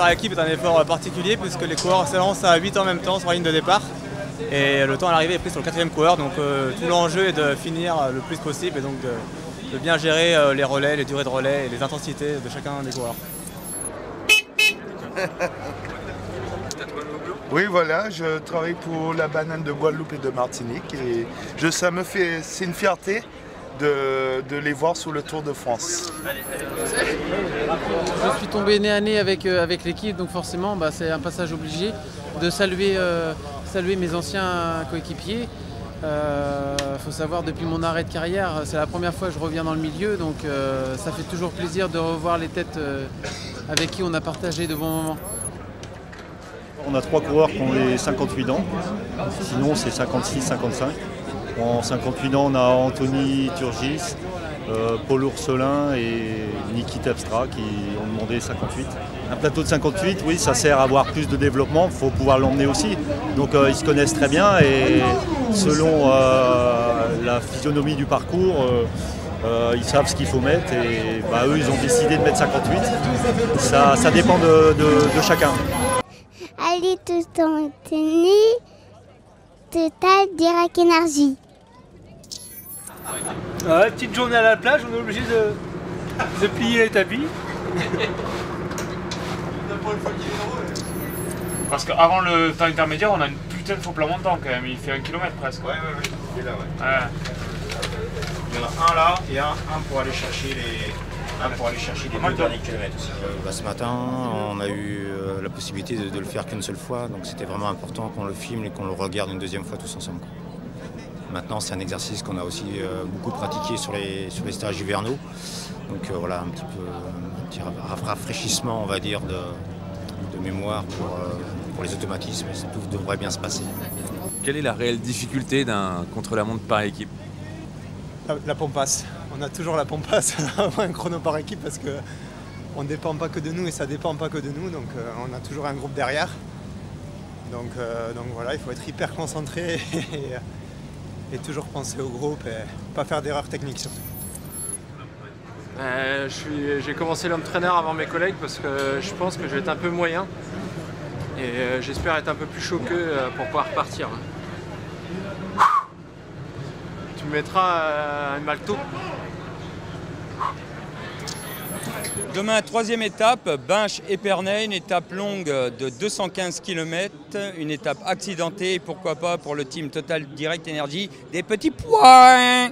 par équipe est un effort particulier puisque les coureurs s'élancent à 8 en même temps sur la ligne de départ. Et le temps à l'arrivée est pris sur le 4e coureur, donc tout l'enjeu est de finir le plus possible et donc de bien gérer les relais, les durées de relais et les intensités de chacun des coureurs. Oui, voilà, je travaille pour la banane de Guadeloupe et de Martinique et c'est une fierté de les voir sur le Tour de France. Je suis tombé nez à nez avec l'équipe, donc forcément c'est un passage obligé de saluer mes anciens coéquipiers. Faut savoir, depuis mon arrêt de carrière, c'est la première fois que je reviens dans le milieu, donc ça fait toujours plaisir de revoir les têtes avec qui on a partagé de bons moments. On a 3 coureurs qui ont les 58 ans, sinon c'est 56-55. En 58 ans, on a Anthony Turgis, Paul Ourselin et Niki Terpstra qui ont demandé 58. Un plateau de 58, oui, ça sert à avoir plus de développement, il faut pouvoir l'emmener aussi. Donc ils se connaissent très bien et selon la physionomie du parcours, ils savent ce qu'il faut mettre et eux ils ont décidé de mettre 58. Ça dépend de chacun. Allez tout en tenue, Total Direct Énergie. Petite journée à la plage, on est obligé de plier les tapis. Parce qu'avant le temps intermédiaire, on a une putain de faux plat montant quand même, il fait 1 km presque. Ouais, il est là, ouais. Il y en a un là et un pour aller chercher les 2 derniers kilomètres aussi. Ce matin, on a eu la possibilité de le faire qu'une seule fois, donc c'était vraiment important qu'on le filme et qu'on le regarde une deuxième fois tous ensemble. Maintenant, c'est un exercice qu'on a aussi beaucoup pratiqué sur les stages hivernaux. Donc voilà, un petit rafraîchissement, on va dire, de mémoire pour les automatismes. Tout devrait bien se passer. Quelle est la réelle difficulté d'un contre-la-montre par équipe? La pompasse. On a toujours la pompasse avant un chrono par équipe parce qu'on ne dépend pas que de nous et ça ne dépend pas que de nous. Donc on a toujours un groupe derrière. Donc voilà, il faut être hyper concentré et toujours penser au groupe et pas faire d'erreurs techniques surtout. J'ai commencé l'entraîneur avant mes collègues parce que je pense que je vais être un peu moyen et j'espère être un peu plus chaud qu'eux pour pouvoir partir. Tu me mettras un malto. Demain, 3e étape, Binche-Épernay, une étape longue de 215 km, une étape accidentée, pourquoi pas pour le team Total Direct Énergie, des petits points.